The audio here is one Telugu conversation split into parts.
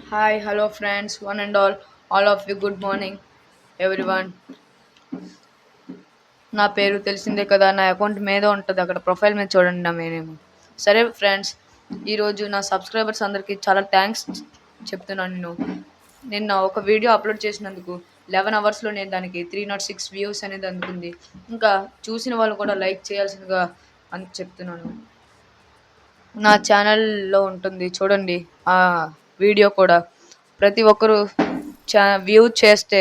Hi, hello friends, one and all of you, good morning, everyone. నా పేరు తెలిసిందే కదా, నా అకౌంట్ మీద ఉంటుంది, అక్కడ ప్రొఫైల్ మీద చూడండి నా నేమ్. సరే ఫ్రెండ్స్, ఈరోజు నా సబ్స్క్రైబర్స్ అందరికీ చాలా థ్యాంక్స్ చెప్తున్నాను. నిన్న ఒక వీడియో అప్లోడ్ చేసినందుకు 11 అవర్స్లో నేను దానికి 306 వ్యూస్ అనేది అందుకుంది. ఇంకా చూసిన వాళ్ళు కూడా లైక్ చేయాల్సిందిగా అని చెప్తున్నాను. నా ఛానల్లో ఉంటుంది చూడండి ఆ వీడియో కూడా. ప్రతి ఒక్కరూ వ్యూ చేస్తే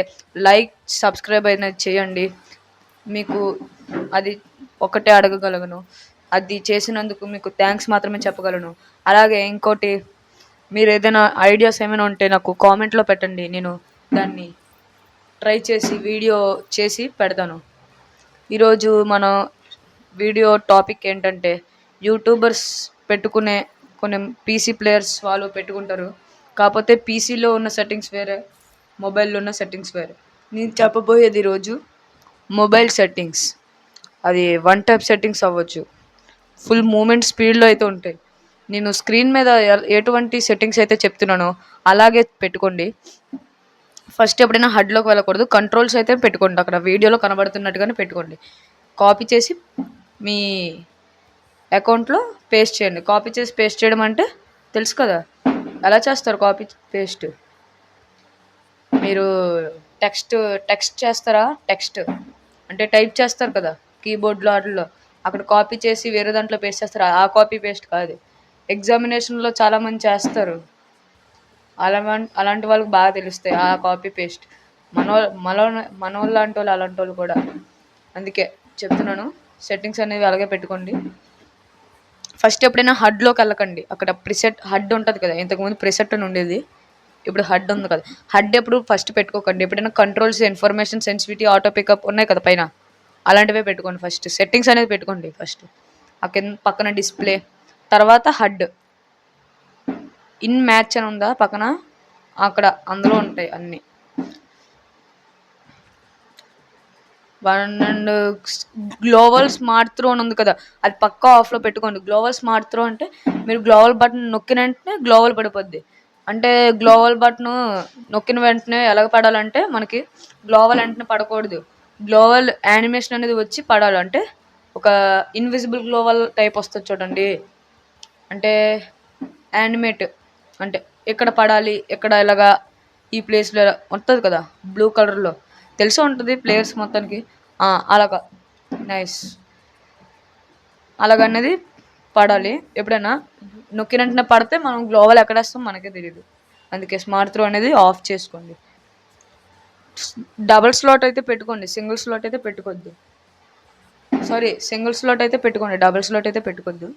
లైక్ సబ్స్క్రైబ్ అనేది చేయండి. మీకు అది ఒకటే అడగగలను, అది చేసినందుకు మీకు థ్యాంక్స్ మాత్రమే చెప్పగలను. అలాగే ఇంకోటి, మీరు ఏదైనా ఐడియాస్ ఏమైనా ఉంటే నాకు కామెంట్లో పెట్టండి, నేను దాన్ని ట్రై చేసి వీడియో చేసి పెడతాను. ఈరోజు మన వీడియో టాపిక్ ఏంటంటే, యూట్యూబర్స్ పెట్టుకునే కొన్ని పీసీ ప్లేయర్స్ వాళ్ళు పెట్టుకుంటారు, కాకపోతే పీసీలో ఉన్న సెట్టింగ్స్ వేరే, మొబైల్లో ఉన్న సెట్టింగ్స్ వేరే. నేను చెప్పబోయేది ఈరోజు మొబైల్ సెట్టింగ్స్. అది వన్ టైప్ సెట్టింగ్స్ అవ్వచ్చు, ఫుల్ మూమెంట్ స్పీడ్లో అయితే ఉంటాయి. నేను స్క్రీన్ మీద ఎటువంటి సెట్టింగ్స్ అయితే చెప్తున్నానో అలాగే పెట్టుకోండి. ఫస్ట్ ఎప్పుడైనా హడ్లోకి వెళ్ళకూడదు, కంట్రోల్స్ అయితే పెట్టుకోండి, అక్కడ వీడియోలో కనబడుతున్నట్టుగానే పెట్టుకోండి. కాపీ చేసి మీ అకౌంట్లో పేస్ట్ చేయండి. కాపీ చేసి పేస్ట్ చేయడం అంటే తెలుసు కదా, ఎలా చేస్తారు కాపీ పేస్ట్? మీరు టెక్స్ట్ టెక్స్ట్ చేస్తారా? టెక్స్ట్ అంటే టైప్ చేస్తారు కదా కీబోర్డ్లో, వాటిల్లో అక్కడ కాపీ చేసి వేరే దాంట్లో పేస్ట్ చేస్తారు, ఆ కాపీ పేస్ట్ కాదు. ఎగ్జామినేషన్లో చాలామంది చేస్తారు, అలాంటి వాళ్ళకి బాగా తెలుస్తాయి ఆ కాపీ పేస్ట్. మనోళ్ళు లాంటి వాళ్ళు, అలాంటి వాళ్ళు కూడా. అందుకే చెప్తున్నాను, సెట్టింగ్స్ అనేవి అలాగే పెట్టుకోండి. ఫస్ట్ ఎప్పుడైనా హడ్లోకి వెళ్ళకండి, అక్కడ ప్రిసెట్ హడ్ ఉంటుంది కదా, ఇంతకుముందు ప్రిసెట్ అని ఉండేది, ఇప్పుడు హడ్ ఉంది కదా. హడ్ ఎప్పుడు ఫస్ట్ పెట్టుకోకండి. ఎప్పుడైనా controls, information, sensitivity, auto pickup ఉన్నాయి కదా పైన, అలాంటివే పెట్టుకోండి. ఫస్ట్ సెట్టింగ్స్ అనేది పెట్టుకోండి. ఫస్ట్ ఆ కింద పక్కన డిస్ప్లే, తర్వాత హడ్, ఇన్ మ్యాచ్ అని ఉందా పక్కన, అక్కడ అందులో ఉంటాయి అన్నీ. అండ్ గ్లోబల్ స్మార్ట్ త్రో అని ఉంది కదా, అది పక్కా ఆఫ్లో పెట్టుకోండి. గ్లోబల్ స్మార్ట్ త్రో అంటే మీరు గ్లోబల్ బటన్ నొక్కిన వెంటనే గ్లోబల్ పడిపోద్ది. అంటే గ్లోబల్ బటన్ నొక్కిన వెంటనే ఎలాగ పడాలంటే, మనకి గ్లోబల్ వెంటనే పడకూడదు, గ్లోబల్ యానిమేషన్ అనేది వచ్చి పడాలి. అంటే ఒక ఇన్విజిబుల్ గ్లోబల్ టైప్ వస్తుంది చూడండి, అంటే యానిమేట్ అంటే ఎక్కడ పడాలి, ఎక్కడ ఇలాగా ఈ ప్లేస్లో ఉంటుంది కదా బ్లూ కలర్లో, తెలిసి ఉంటుంది ప్లేయర్స్ మొత్తానికి. అలాగా నైస్, అలాగన్నది పడాలి. ఎప్పుడైనా నొక్కిన వెంటనే పడితే మనం గ్లోబల్ ఎక్కడ వేస్తాం మనకే తెలియదు. అందుకే స్మార్ట్ త్రో అనేది ఆఫ్ చేసుకోండి. డబుల్ స్లాట్ అయితే పెట్టుకోండి, సింగిల్ స్లాట్ అయితే పెట్టుకోవద్దు. సారీ, సింగిల్ స్లాట్ అయితే పెట్టుకోండి, డబుల్ స్లాట్ అయితే పెట్టుకోవద్దు.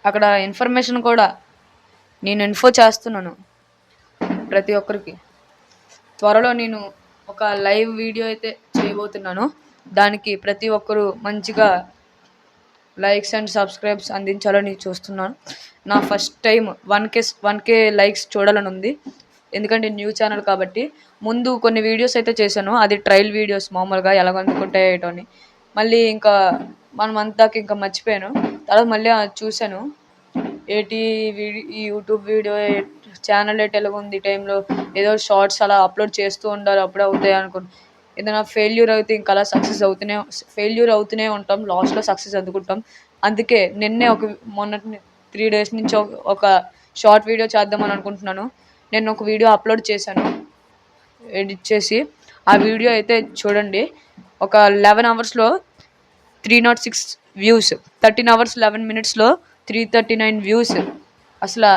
అక్కడ ఇన్ఫర్మేషన్ కూడా నేను ఇన్ఫో చేస్తున్నాను ప్రతి ఒక్కరికి. త్వరలో నేను ఒక లైవ్ వీడియో అయితే చేయబోతున్నాను, దానికి ప్రతి ఒక్కరూ మంచిగా లైక్స్ అండ్ సబ్స్క్రైబ్స్ అందించాలని చూస్తున్నాను. నా ఫస్ట్ టైం 1K లైక్స్ చూడాలని ఉంది, ఎందుకంటే న్యూ ఛానల్ కాబట్టి. ముందు కొన్ని వీడియోస్ అయితే చేశాను, అది ట్రయల్ వీడియోస్, మామూలుగా ఎలా అందుకుంటాయో అని. మళ్ళీ ఇంకా 1 మంత్ దాకా ఇంకా మర్చిపోయాను. తర్వాత మళ్ళీ చూశాను, ఏటి ఈ యూట్యూబ్ వీడియో ఛానల్ ఎటు ఎలాగుంది ఈ టైంలో, ఏదో షార్ట్స్ అలా అప్లోడ్ చేస్తూ ఉండాలి, అప్పుడే అవుతాయి అనుకుంటు. ఏదైనా ఫెయిల్యూర్ అయితే ఇంకా అలా ఫెయిల్యూర్ అవుతూనే ఉంటాం, లాస్ట్లో సక్సెస్ అందుకుంటాం. అందుకే నిన్నే మొన్న 3 days నుంచి ఒక షార్ట్ వీడియో చేద్దామని అనుకుంటున్నాను. నేను ఒక వీడియో అప్లోడ్ చేశాను ఎడిట్ చేసి, ఆ వీడియో అయితే చూడండి. ఒక 11 అవర్స్లో 306 వ్యూస్, 13 అవర్స్ 11 minutesలో 339 వ్యూస్. అసలు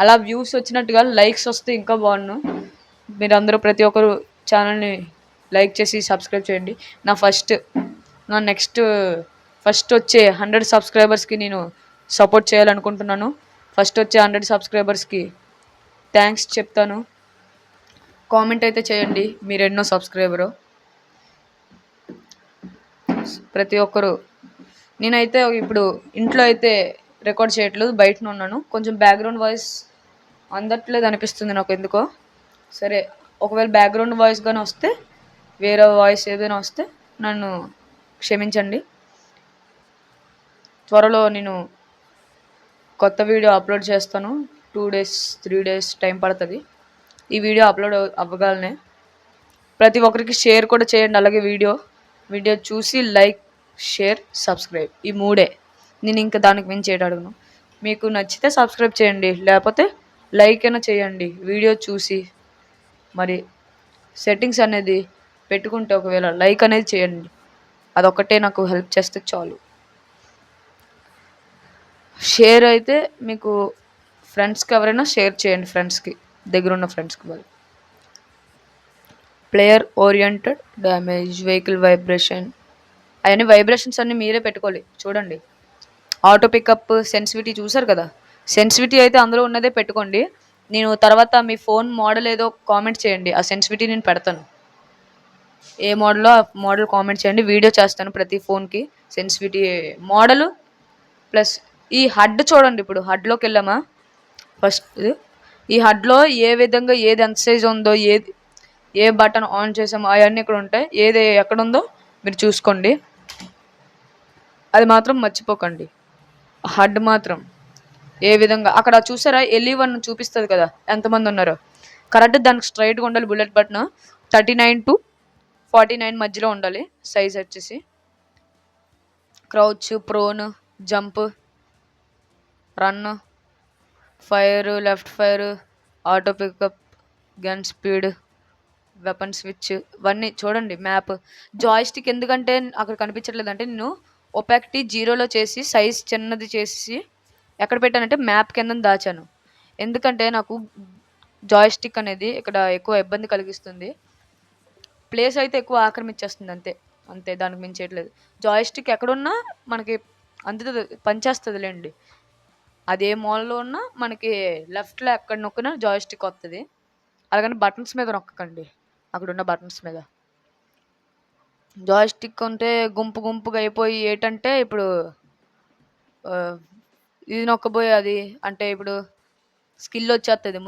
అలా వ్యూస్ వచ్చినట్టుగా లైక్స్ వస్తే ఇంకా బాగుండు. మీరందరూ ప్రతి ఒక్కరు ఛానల్ని లైక్ చేసి సబ్స్క్రైబ్ చేయండి. నా నెక్స్ట్ ఫస్ట్ వచ్చే 100 సబ్స్క్రైబర్స్కి నేను సపోర్ట్ చేయాలనుకుంటున్నాను. ఫస్ట్ వచ్చే 100 సబ్స్క్రైబర్స్కి థ్యాంక్స్ చెప్తాను. కామెంట్ అయితే చేయండి మీరు ఎన్నో సబ్స్క్రైబరు. ప్రతి ఒక్కరు, నేనైతే ఇప్పుడు ఇంట్లో అయితే రికార్డ్ చేయట్లేదు, బయటనే ఉన్నాను, కొంచెం బ్యాక్గ్రౌండ్ వాయిస్ అందట్లేదు అనిపిస్తుంది నాకు ఎందుకో. సరే, ఒకవేళ బ్యాక్గ్రౌండ్ వాయిస్ కానీ వస్తే, వేరే వాయిస్ ఏదైనా వస్తే నన్ను క్షమించండి. త్వరలో నేను కొత్త వీడియో అప్లోడ్ చేస్తాను. 2 డేస్, 3 డేస్ టైం పడుతుంది. ఈ వీడియో అప్లోడ్ అవ్వగానే ప్రతి ఒక్కరికి షేర్ కూడా చేయండి. అలాగే వీడియో చూసి లైక్, షేర్, సబ్స్క్రైబ్ ఈ మూడే. నేను ఇంకా దానికి మించి ఏటి అడగను. మీకు నచ్చితే సబ్స్క్రైబ్ చేయండి, లేకపోతే లైక్ అయినా చేయండి వీడియో చూసి. మరి సెట్టింగ్స్ అనేది పెట్టుకుంటే ఒకవేళ లైక్ అనేది చేయండి. అదొక్కటే నాకు హెల్ప్ చేస్తే చాలు. షేర్ అయితే మీకు ఫ్రెండ్స్కి ఎవరైనా షేర్ చేయండి, ఫ్రెండ్స్కి, దగ్గరున్న ఫ్రెండ్స్కి. వాళ్ళు player oriented damage, vehicle vibration, అవన్నీ వైబ్రేషన్స్ అన్నీ మీరే పెట్టుకోవాలి. చూడండి, ఆటో పికప్, సెన్సిటివిటీ చూసారు కదా. సెన్సిటివిటీ అయితే అందులో ఉన్నదే పెట్టుకోండి. నేను తర్వాత మీ ఫోన్ మోడల్ ఏదో కామెంట్ చేయండి, ఆ సెన్సిటివిటీ నేను పెడతాను. ఏ మోడల్లో ఆ మోడల్ కామెంట్ చేయండి, వీడియో చేస్తాను ప్రతి ఫోన్కి సెన్సిటివిటీ మోడలు ప్లస్ ఈ హడ్ చూడండి. ఇప్పుడు హడ్లోకి వెళ్ళామా, ఫస్ట్ ఈ హడ్లో ఏ విధంగా ఏది ఎంత సైజ్ ఉందో, ఏ బటన్ ఆన్ చేసామో అవన్నీ ఇక్కడ ఉంటాయి. ఏది ఎక్కడ ఉందో మీరు చూసుకోండి, అది మాత్రం మర్చిపోకండి. హడ్ మాత్రం ఏ విధంగా అక్కడ చూసారా, ఎల్1 చూపిస్తుంది కదా ఎంతమంది ఉన్నారో. కరెక్ట్ దానికి స్ట్రైట్గా ఉండాలి. బుల్లెట్ బటన్ 39 to 49 మధ్యలో ఉండాలి. సైజ్ వచ్చేసి crouch, prone, jump, run, fire, left fire, auto pickup, gun speed, weapon switch, ఇవన్నీ చూడండి. మ్యాప్, జాయ్స్టిక్ ఎందుకంటే అక్కడ కనిపించట్లేదంటే నేను ఒపాక్టీ 0లో చేసి సైజ్ చిన్నది చేసి ఎక్కడ పెట్టానంటే మ్యాప్ కింద దాచాను. ఎందుకంటే నాకు జాయ్స్టిక్ అనేది ఇక్కడ ఎక్కువ ఇబ్బంది కలిగిస్తుంది. ప్లేస్ అయితే ఎక్కువ ఆక్రమించేస్తుంది, అంతే అంతే, దానికి మించేయట్లేదు. జాయ్స్టిక్ ఎక్కడున్నా మనకి అందుతుంది, పనిచేస్తుందిలేండి. అదే మాల్లో ఉన్నా మనకి లెఫ్ట్లో ఎక్కడ నొక్కినా జాయ్స్టిక్ వస్తుంది. అలాగని బటన్స్ మీద నొక్కకండి, అక్కడున్న బటన్స్ మీద. జాయ్స్టిక్ ఉంటే గుంపుగా అయిపోయి ఏంటంటే ఇప్పుడు ఇది నొక్కబోయే అది అంటే ఇప్పుడు స్కిల్ వచ్చేస్తుంది.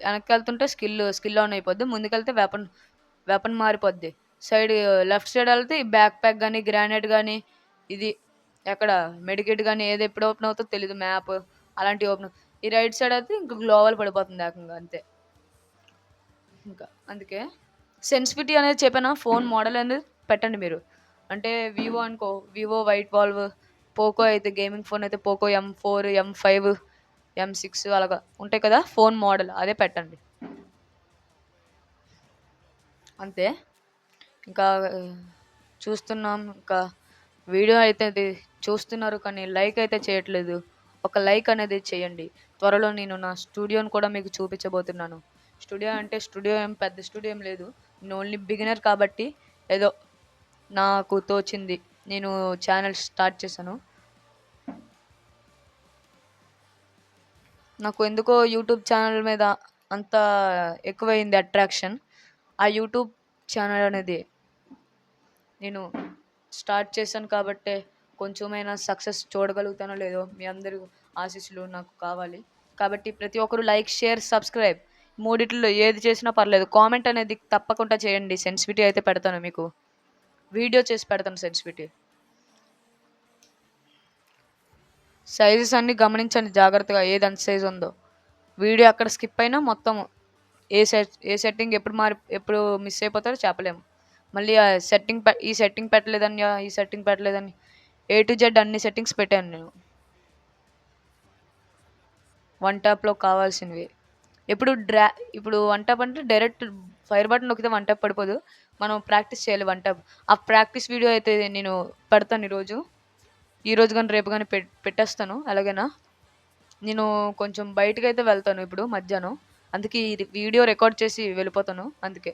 వెనక్కి వెళ్తుంటే స్కిల్ ఆన్ అయిపోద్ది, ముందుకెళ్తే వెపన్ మారిపోద్ది. సైడ్ లెఫ్ట్ సైడ్ వెళ్తే ఈ బ్యాక్ ప్యాక్ కానీ, గ్రానైడ్ కానీ, ఇది ఎక్కడ మెడికెట్ కానీ ఏది ఎప్పుడు ఓపెన్ అవుతుందో తెలీదు, మ్యాప్ అలాంటివి ఓపెన్. ఈ రైట్ సైడ్ అయితే ఇంకా గ్లోవల్ పడిపోతుంది ఏకంగా, అంతే. ఇంకా అందుకే సెన్సిటివిటీ అనేది చెప్పాను. ఫోన్ మోడల్ అనేది పెట్టండి మీరు. అంటే వివో అనుకో, వివో వైట్ వాల్వ్, పోకో అయితే గేమింగ్ ఫోన్ అయితే పోకో M4, M5, M6 అలాగా ఉంటాయి కదా ఫోన్ మోడల్, అదే పెట్టండి, అంతే. ఇంకా చూస్తున్నాం, ఇంకా వీడియో అయితే చూస్తున్నారు కానీ లైక్ అయితే చేయట్లేదు. ఒక లైక్ అనేది చేయండి. త్వరలో నేను నా స్టూడియోని కూడా మీకు చూపించబోతున్నాను. స్టూడియో అంటే స్టూడియో ఏం పెద్ద స్టూడియో ఏం లేదు, నేను ఓన్లీ బిగినర్ కాబట్టి ఏదో నాకు తోచింది నేను ఛానల్ స్టార్ట్ చేశాను. నాకు ఎందుకో యూట్యూబ్ ఛానల్ మీద అంత ఎక్కువైంది అట్రాక్షన్. ఆ యూట్యూబ్ ఛానల్ అనేది నేను స్టార్ట్ చేశాను కాబట్టే కొంచెమైనా సక్సెస్ చూడగలుగుతానో లేదో మీ అందరూ ఆశీస్సులు నాకు కావాలి. కాబట్టి ప్రతి ఒక్కరు లైక్, షేర్, సబ్స్క్రైబ్ మూడిట్లో ఏది చేసినా పర్లేదు. కామెంట్ అనేది తప్పకుండా చేయండి. సెన్సిటివిటీ అయితే పెడతాను, మీకు వీడియో చేసి పెడతాను సెన్సిటివిటీ. సైజెస్ అన్నీ గమనించండి జాగ్రత్తగా, ఏది ఎంత సైజ్ ఉందో. వీడియో అక్కడ స్కిప్ అయినా మొత్తం ఏ సెట్టింగ్ ఎప్పుడు మిస్ అయిపోతారో చెప్పలేము. మళ్ళీ ఈ సెట్టింగ్ పెట్టలేదని A to Z అన్ని సెట్టింగ్స్ పెట్టాను నేను. వన్ ట్యాప్లో కావాల్సినవి ఇప్పుడు వన్ ట్యాప్ అంటే డైరెక్ట్ ఫైర్ బటన్ నొక్కితే వన్ ట్యాప్ పడిపోదు, మనం ప్రాక్టీస్ చేయాలి వన్ ట్యాప్. ఆ ప్రాక్టీస్ వీడియో అయితే నేను పెడతాను ఈరోజు కానీ రేపు కానీ పెట్టేస్తాను. అలాగేనా, నేను కొంచెం బయటకు అయితే వెళ్తాను ఇప్పుడు మధ్యాహ్నం, అందుకే ఈ వీడియో రికార్డ్ చేసి వెళ్ళిపోతాను. అందుకే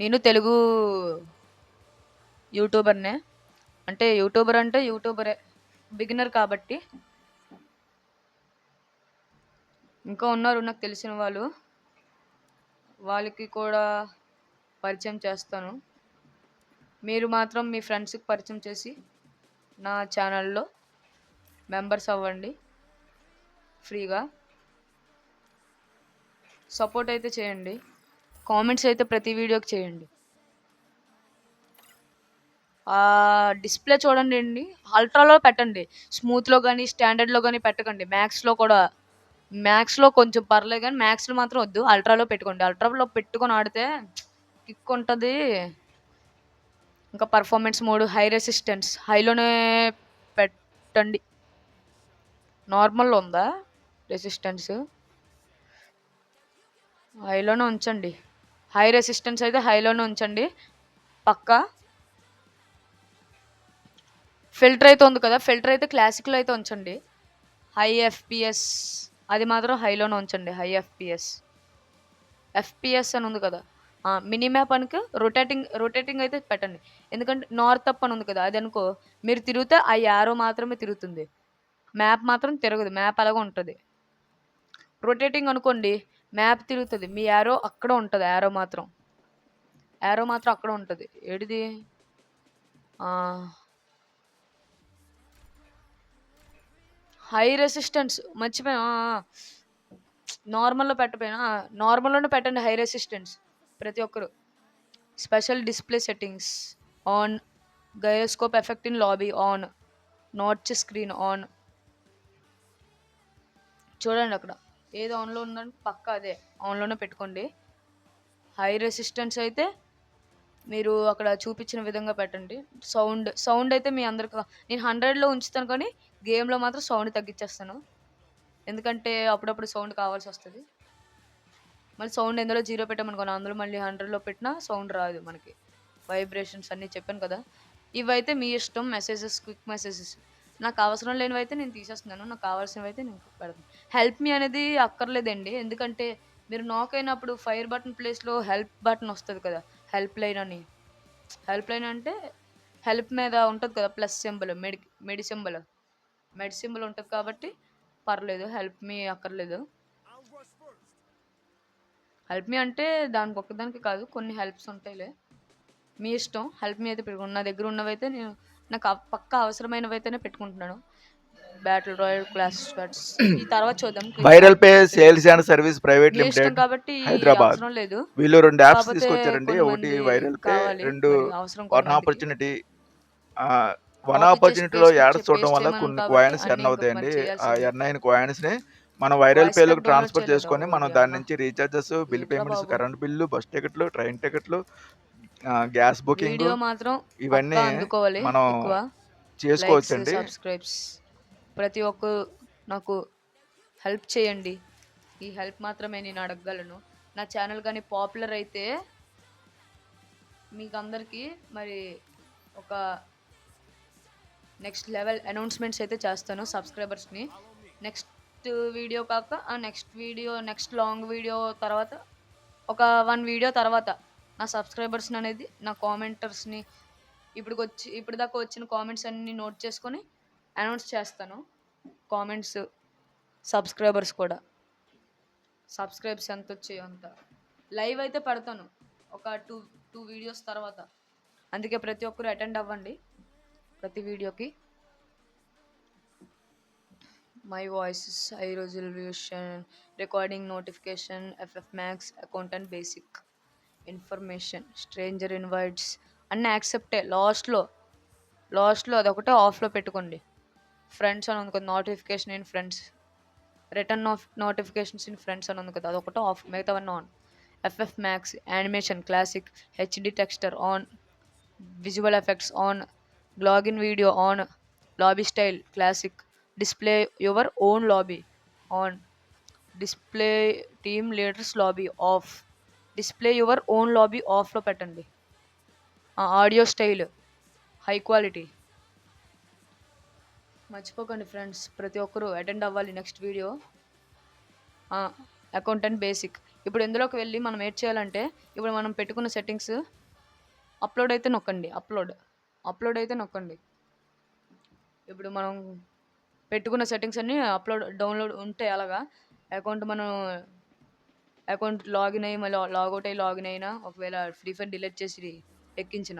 నేను తెలుగు యూట్యూబర్నే, అంటే యూట్యూబరే, బిగినర్ కాబట్టి. ఇంకా ఉన్నారు నాకు తెలిసిన వాళ్ళకి కూడా పరిచయం చేస్తాను. మీరు మాత్రం మీ ఫ్రెండ్స్కి పరిచయం చేసి నా ఛానల్లో మెంబర్స్ అవ్వండి. ఫ్రీగా సపోర్ట్ అయితే చేయండి. కామెంట్స్ అయితే ప్రతి వీడియోకి చేయండి. డిస్‌ప్లే చూడండండి అల్ట్రాలో పెట్టండి. స్మూత్‌లో గాని, స్టాండర్డ్‌లో గాని పెట్టకండి. మ్యాక్స్‌లో కూడా మ్యాక్స్‌లో కొంచెం పర్లేదు గానీ, మ్యాక్స్‌లో మాత్రం వద్దు. అల్ట్రాలో పెట్టుకోండి. అల్ట్రాలో పెట్టుకొని ఆడితే కిక్ ఉంటది. ఇంకా పర్ఫార్మెన్స్ మోడ్, హై రెసిస్టెన్స్ హైలోనే పెట్టండి. నార్మల్‌లో ఉందా రెసిస్టెన్స్? హైలోనే ఉంచండి. హై రెసిస్టెన్స్ అయితే హైలోనే ఉంచండి పక్కా. ఫిల్టర్ అయితే ఉంది కదా, ఫిల్టర్ అయితే క్లాసిక్‌లో అయితే ఉంచండి. హై ఎఫ్‌పిఎస్ అది మాత్రం హైలోనే ఉంచండి. హై ఎఫ్‌పిఎస్ అని ఉంది కదా. మినీ మ్యాప్ అనుకో రొటేటింగ్ అయితే పెట్టండి. ఎందుకంటే నార్త్ అప్ అని ఉంది కదా, అది అనుకో మీరు తిరిగితే ఆ యారో మాత్రమే తిరుగుతుంది. మ్యాప్ మాత్రం తిరగదు. మ్యాప్ అలాగే ఉంటది. రొటేటింగ్ అనుకోండి, మ్యాప్ తిరుగుతది. మీ యారో అక్కడ ఉంటది. యారో మాత్రం అక్కడ ఉంటది. ఏడిది? ఆహ్, హై రెసిస్టెన్స్ మర్చిపోయాను. నార్మల్‌లో పెట్టపోయినా నార్మల్‌లోనే పెట్టండి హై రెసిస్టెన్స్ ప్రతి ఒక్కరు. Special display settings on. Gyroscope effect in lobby on. Notch screen on. చూడండి అక్కడ ఏది ఆన్‌లో ఉందంటే పక్కా అదే ఆన్‌లోనే పెట్టుకోండి. హై రెసిస్టెన్స్ అయితే మీరు అక్కడ చూపించిన విధంగా పెట్టండి. సౌండ్ అయితే మీ అందరికి నేను 100లో ఉంచుతాను కానీ గేమ్‌లో మాత్రం సౌండ్ తగ్గించేస్తాను. ఎందుకంటే అప్పుడప్పుడు సౌండ్ కావాల్సొస్తది. మళ్ళీ సౌండ్ ఎందులో 0 పెట్టామనుకోండి, అందులో మళ్ళీ 100లో పెట్టినా సౌండ్ రాదు మనకి. వైబ్రేషన్స్ అన్నీ చెప్పాను కదా. ఇవైతే మీ ఇష్టం. మెసేజెస్, క్విక్ మెసేజెస్ నాకు అవసరం లేనివైతే నేను తీసేస్తున్నాను. నాకు కావాల్సినవైతే నేను పెడతాను. హెల్ప్ మీ అనేది అక్కర్లేదండి. ఎందుకంటే మీరు నాక్ అయినప్పుడు ఫైర్ బటన్ ప్లేస్‌లో హెల్ప్ బటన్ వస్తది కదా, హెల్ప్ లైన్ అని. హెల్ప్ లైన్ అంటే హెల్ప్ మీద ఉంటది కదా ప్లస్ సింబల్, మెడి సింబల్. మెడి సింబల్ ఉంటది కాబట్టి పర్లేదు. హెల్ప్ మీ అక్కర్లేదు. హెల్ప్ మీ అంటే దానికి ఒక్కదానికి కాదు, కొన్ని హెల్ప్స్ ఉంటాయిలే. మీ ఇష్టం. హెల్ప్ మీ అయితే పెట్టుకోండి. నా దగ్గర ఉన్నవైతే నేను నాకు పక్కా అవసరమైనవైతేనే పెట్టుకుంటున్నాను. బ్యాటిల్ రాయల్, క్లాస్ స్క్వాడ్స్ ఈ తర్వాత చూద్దాం. Quick viral pay activities sales and service private మీ ఇష్టం లిమిటెడ్ కాబట్టి హైదరాబాద్. అవసరం లేదు. వీళ్ళు 2 యాప్స్ కాకపోతే తీసుకొచ్చారండి. కొన్ని ఒకటి మంది వైరల్ పే, కావాలి. 2 మరి అవసరం వన్ కొంతమందికి. ఆపర్చునిటీ. వన్ కాపీ చేసి ఆపర్చునిటీలో యాడ్స్ చూడడం పేస్ట్ వల్ల చేయమన్నాను కొన్ని కాబట్టి కాయిన్స్ అన్నీ ఎర్న్ ఇంక మరి అవుతాయండి. ఆ చేయాల్సిందే. ఎర్న్ అయిన కాయిన్స్‌ని మనం వైరల్ వాయిస్ పేలోకి ర్యాప్ డౌన్లోడ్ ట్రాన్స్‌ఫర్ చేయలేదా? చేసుకొని మనం ఓరి దాని అమ్మ! నుంచి రీచార్జెస్, బిల్ ఏంట్రా పేమెంట్స్, బాబు! కరెంట్ బిల్లు, బస్ టికెట్లు, ట్రైన్ టికెట్లు, గ్యాస్ బుకింగు వీడియో మాత్రం పక్కా ఇవన్నీ అందుకోవాలి మనం ఎక్కువ. లైక్స్, చేసుకోవచ్చండి. సబ్స్క్రైబ్స్ ప్రతి ఒక్కరు నాకు హెల్ప్ చేయండి. ఈ హెల్ప్ మాత్రమే నేను అడగగలను. నా ఛానల్ గానీ పాపులర్ అయితే మీకందరికీ మరి ఒక నెక్స్ట్ లెవెల్ అనౌన్స్‌మెంట్స్ అయితే చేస్తాను సబ్స్క్రైబర్స్‌ని. నెక్స్ట్ వీడియో కాక నెక్స్ట్ లాంగ్ వీడియో తర్వాత ఒక 1 వీడియో తర్వాత నా సబ్స్క్రైబర్స్‌ని అనేది నా కామెంటర్స్‌ని ఇప్పటిదాకా వచ్చిన కామెంట్స్ అన్నీ నోట్ చేసుకొని అనౌన్స్ చేస్తాను. కామెంట్స్, సబ్స్క్రైబర్స్ కూడా. సబ్స్క్రైబ్స్ ఎంతొచ్చాయో అంత. లైవ్ అయితే పెడతాను. ఒక 2 వీడియోస్ తర్వాత. అందుకే ప్రతి ఒక్కరు అటెండ్ అవ్వండి ప్రతి వీడియోకి. My voices, high resolution, recording notification, FF max, accountant basic, information, stranger invites అన్నీ యాక్సెప్టే. లాస్ట్‌లో అదొకటే ఆఫ్‌లో పెట్టుకోండి. ఫ్రెండ్స్ అని ఉంది కదా, notification in friends, return notifications in friends అని ఉంది కదా, అదొకటి ఆఫ్, మిగతావన్నీ on. FF max, animation, classic, HD texture on, visual effects on, login video on, lobby style classic, display your own lobby on, display team leaders lobby of, display your own lobby ఆఫ్లో పెట్టండి. Audio style high quality. మర్చిపోకండి ఫ్రెండ్స్, ప్రతి ఒక్కరూ అటెండ్ అవ్వాలి నెక్స్ట్ వీడియో. Accountant basic. ఇప్పుడు ఇందులోకి వెళ్ళి మనం ఏం చేయాలంటే, ఇప్పుడు మనం పెట్టుకున్న సెట్టింగ్స్ అప్లోడ్ అయితే నొక్కండి. అప్లోడ్ అయితే నొక్కండి. ఇప్పుడు మనం పెట్టుకున్న సెట్టింగ్స్ అన్నీ డౌన్లోడ్ ఉంటే అలాగా అకౌంట్ లాగిన్ అయ్యి మళ్ళీ లాగౌట్ అయ్యి లాగిన్ అయినా, ఒకవేళ ఫ్రీ ఫైర్ డిలీట్ చేసి ఎక్కించిన,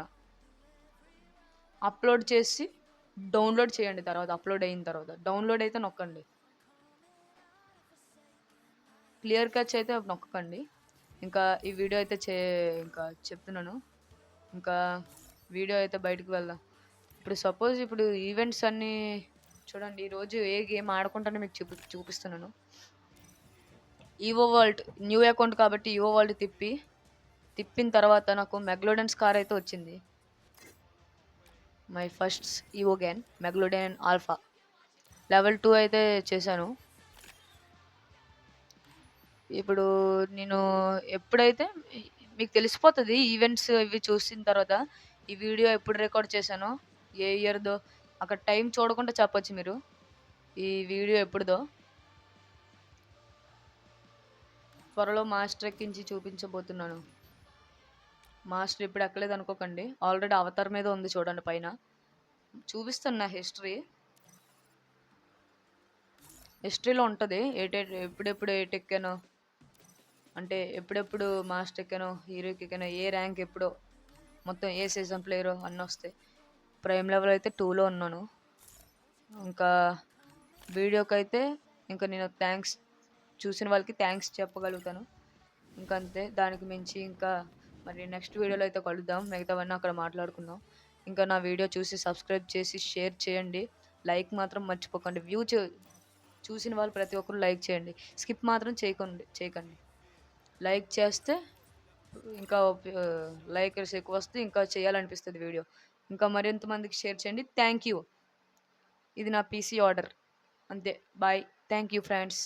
అప్లోడ్ చేసి డౌన్లోడ్ చేయండి. తర్వాత అప్లోడ్ అయిన తర్వాత డౌన్లోడ్ అయితే నొక్కండి. క్లియర్ క్యాచ్ అయితే నొక్కకండి. ఇంకా ఈ వీడియో అయితే ఇంకా చెప్తున్నాను. ఇంకా వీడియో అయితే బయటికి వెళ్దాం. ఇప్పుడు సపోజ్ ఇప్పుడు ఈవెంట్స్ అన్నీ చూడండి. ఈరోజు ఏ గేమ్ ఆడుకుంటానో మీకు చూపిస్తున్నాను. ఈవో వరల్డ్ న్యూ అకౌంట్ కాబట్టి ఈవో వరల్డ్ తిప్పిన తర్వాత నాకు మెగ్లోడెన్స్ కార్ అయితే వచ్చింది. My first evo game megalodon alpha level 2 అయితే చేశాను. ఇప్పుడు నేను ఎప్పుడైతే మీకు తెలిసిపోతుంది ఈవెంట్స్ ఇవి చూసిన తర్వాత ఈ వీడియో ఎప్పుడు రికార్డ్ చేశానో ఏ ఇయర్దో అక్కడ టైం చూడకుండా చెప్పొచ్చు మీరు ఈ వీడియో ఎప్పుడుదో. త్వరలో మాస్టర్ ఎక్కించి చూపించబోతున్నాను. మాస్టర్ ఇప్పుడు ఎక్కలేదు అనుకోకండి, ఆల్రెడీ అవతార్ మీద ఉంది చూడండి పైన. చూపిస్తున్నా హిస్టరీలో ఉంటుంది ఎప్పుడెప్పుడు ఎక్కానో, అంటే ఎప్పుడెప్పుడు మాస్టర్ ఎక్కానో, హీరోకి ఎక్కానో, ఏ ర్యాంక్ ఎప్పుడో, మొత్తం ఏ సీజన్ ప్లేయరో అన్నీ వస్తాయి. ప్రైమ్ లెవెల్ అయితే 2లో ఉన్నాను. ఇంకా వీడియోకి అయితే ఇంకా నేను చూసిన వాళ్ళకి థ్యాంక్స్ చెప్పగలుగుతాను. ఇంకా అంతే, దానికి మించి ఇంకా మరి నెక్స్ట్ వీడియోలో అయితే కలుద్దాం. మిగతావన్నీ అక్కడ మాట్లాడుకుందాం. ఇంకా నా వీడియో చూసి సబ్స్క్రైబ్ చేసి షేర్ చేయండి. లైక్ మాత్రం మర్చిపోకండి. చూసిన వాళ్ళు ప్రతి ఒక్కరు లైక్ చేయండి. స్కిప్ మాత్రం చేయకండి. లైక్ చేస్తే ఇంకా లైకర్స్ ఎక్కువ వస్తే ఇంకా చేయాలనిపిస్తుంది వీడియో. ఇంకా మరింత మందికి షేర్ చేయండి. Thank you. ఇది నా పీసీ ఆర్డర్. అంతే. బాయ్. Thank you friends.